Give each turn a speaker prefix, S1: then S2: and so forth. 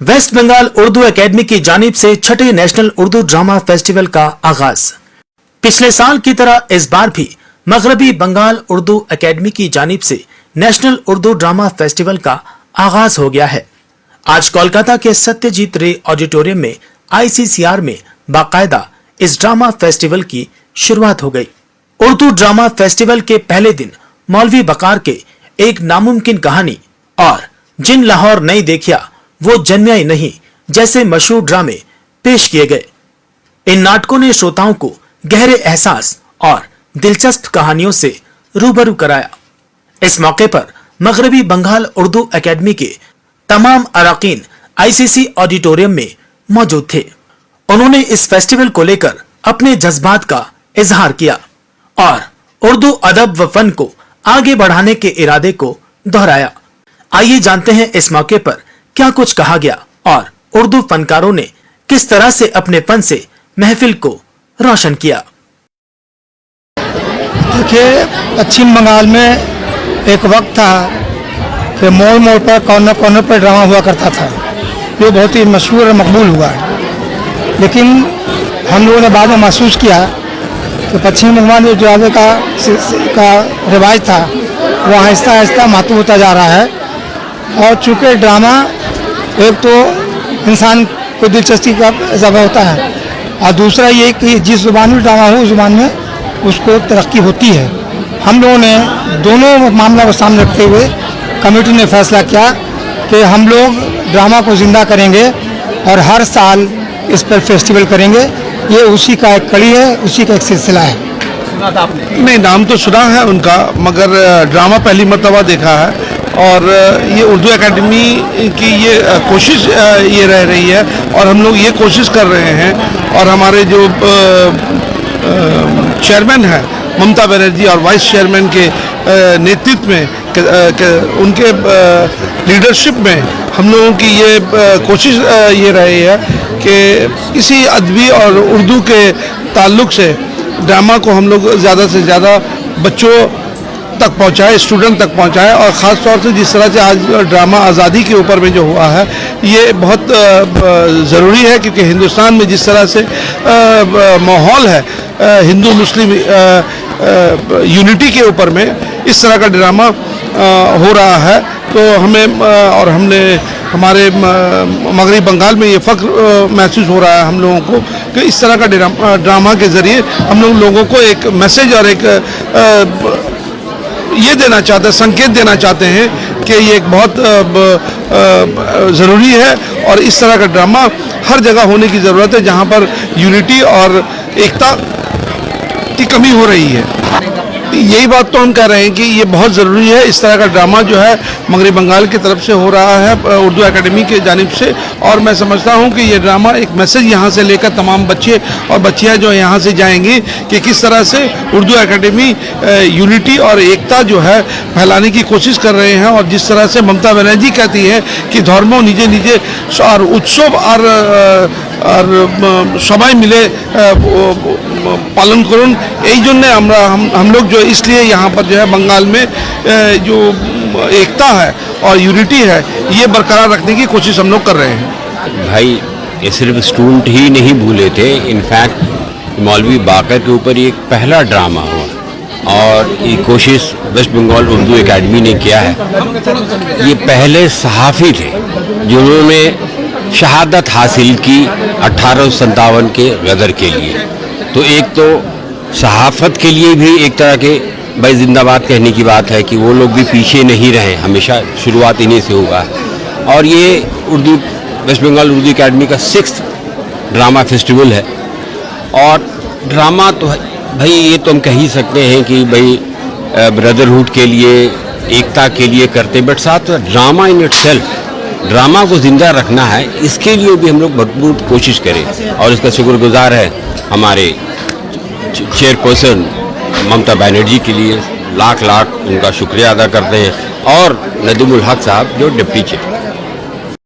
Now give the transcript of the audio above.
S1: Waste Bengal Urdu academy की जानिब से छठे नेशनल उर्दू ड्रामा फेस्टिवल का आगाज। पिछले साल की तरह इस बार भी मगरबी बंगाल उर्दू एकेडमी की जानिब से नेशनल उर्दू ड्रामा फेस्टिवल का आगाज हो गया है। आज कोलकाता के सत्यजीत रे ऑडिटोरियम में ICCR में बाकायदा इस ड्रामा फेस्टिवल की शुरुआत हो गई। उर्दू ड्रामा फेस्टिवल के पहले दिन मौलवी बकार के एक नामुमकिन कहानी और जिन लाहौर नहीं देखिया वो जन्मिया ही नहीं जैसे मशहूर ड्रामे पेश किए गए। इन नाटकों ने श्रोताओं को गहरे एहसास और दिलचस्प कहानियों से रूबरू कराया। इस मौके पर मगरबी बंगाल उर्दू एकेडमी के तमाम अराकीन ICC ऑडिटोरियम में मौजूद थे। उन्होंने इस फेस्टिवल को लेकर अपने जज्बात का इजहार किया और उर्दू अदब व फन को आगे बढ़ाने के इरादे को दोहराया। आइए जानते हैं इस मौके पर क्या कुछ कहा गया और उर्दू फनकारों ने किस तरह से अपने फन से महफिल को रोशन किया।
S2: देखिए, पश्चिम बंगाल में एक वक्त था कि मोड़ मोड़ पर कॉर्नर कॉर्नर पर ड्रामा हुआ करता था, जो बहुत ही मशहूर और मकबूल हुआ। लेकिन हम लोगों ने बाद में महसूस किया कि पश्चिम बंगाल में जो ड्रामे का रिवाज था वो आहिस्ता आहिस्ता मातू होता जा रहा है। और चूँकि ड्रामा एक तो इंसान को दिलचस्पी का जगह होता है और दूसरा ये कि जिस ज़ुबान में ड्रामा हो उस ज़ुबान में उसको तरक्की होती है। हम लोगों ने दोनों मामला को सामने रखते हुए कमेटी ने फैसला किया कि हम लोग ड्रामा को ज़िंदा करेंगे और हर साल इस पर फेस्टिवल करेंगे। ये उसी का एक कड़ी है, उसी का एक सिलसिला है।
S3: नहीं, नाम तो सुना है उनका, मगर ड्रामा पहली मर्तबा देखा है। और ये उर्दू एकेडमी की ये कोशिश ये रह रही है और हम लोग ये कोशिश कर रहे हैं। और हमारे जो चेयरमैन हैं ममता बनर्जी और वाइस चेयरमैन के नेतृत्व में उनके लीडरशिप में हम लोगों की ये कोशिश ये रही है कि किसी अदबी और उर्दू के ताल्लुक़ से ड्रामा को हम लोग ज़्यादा से ज़्यादा बच्चों तक पहुंचाए, स्टूडेंट तक पहुंचाए। और ख़ास तौर से जिस तरह से आज ड्रामा आज़ादी के ऊपर में जो हुआ है ये बहुत ज़रूरी है, क्योंकि हिंदुस्तान में जिस तरह से माहौल है हिंदू मुस्लिम यूनिटी के ऊपर में, इस तरह का ड्रामा हो रहा है। तो हमें और हमने हमारे मगरबी बंगाल में ये फ़ख्र महसूस हो रहा है हम लोगों को कि इस तरह का ड्रामा के ज़रिए हम लोगों को एक मैसेज और एक ये देना चाहते हैं, संकेत देना चाहते हैं कि ये एक बहुत ज़रूरी है और इस तरह का ड्रामा हर जगह होने की ज़रूरत है जहाँ पर यूनिटी और एकता की कमी हो रही है। यही बात तो हम कह रहे हैं कि ये बहुत ज़रूरी है। इस तरह का ड्रामा जो है मगरबी बंगाल की तरफ से हो रहा है उर्दू एकेडमी के जानिब से, और मैं समझता हूँ कि ये ड्रामा एक मैसेज यहाँ से लेकर तमाम बच्चे और बच्चियाँ जो यहाँ से जाएंगी कि किस तरह से उर्दू एकेडमी यूनिटी और एकता जो है फैलाने की कोशिश कर रहे हैं। और जिस तरह से ममता बनर्जी कहती है कि धर्म निजे निजे और उत्सव और सबाई मिले पालन करुन, এই জন্যে हम लोग जो इसलिए यहाँ पर जो है बंगाल में जो एकता है और यूनिटी है ये बरकरार रखने की कोशिश हम लोग कर रहे हैं।
S4: भाई ये सिर्फ स्टूडेंट ही नहीं भूले थे, इनफैक्ट मौलवी बाकर के ऊपर एक पहला ड्रामा हुआ और ये कोशिश वेस्ट बंगाल उर्दू एकेडमी ने किया है। ये पहले सहाफ़ी थे जिन्होंने शहादत हासिल की 1857 के गदर के लिए। तो एक तो सहाफ़त के लिए भी एक तरह के भाई जिंदाबाद कहने की बात है कि वो लोग भी पीछे नहीं रहे, हमेशा शुरुआत इन्हीं से हुआ है। और ये वेस्ट बंगाल उर्दू एकेडमी का 6th ड्रामा फेस्टिवल है। और ड्रामा तो भाई ये तो हम कह ही सकते हैं कि भाई ब्रदरहुड के लिए, एकता के लिए करते, बट साथ ड्रामा इन इटसेल्फ, ड्रामा को ज़िंदा रखना है, इसके लिए भी हम लोग भरपूर कोशिश करें। और इसका शुक्रगुजार है हमारे चेयरपर्सन ममता बनर्जी के लिए, लाख लाख उनका शुक्रिया अदा करते हैं, और नदीमुल हक साहब जो डिप्टी चेयर।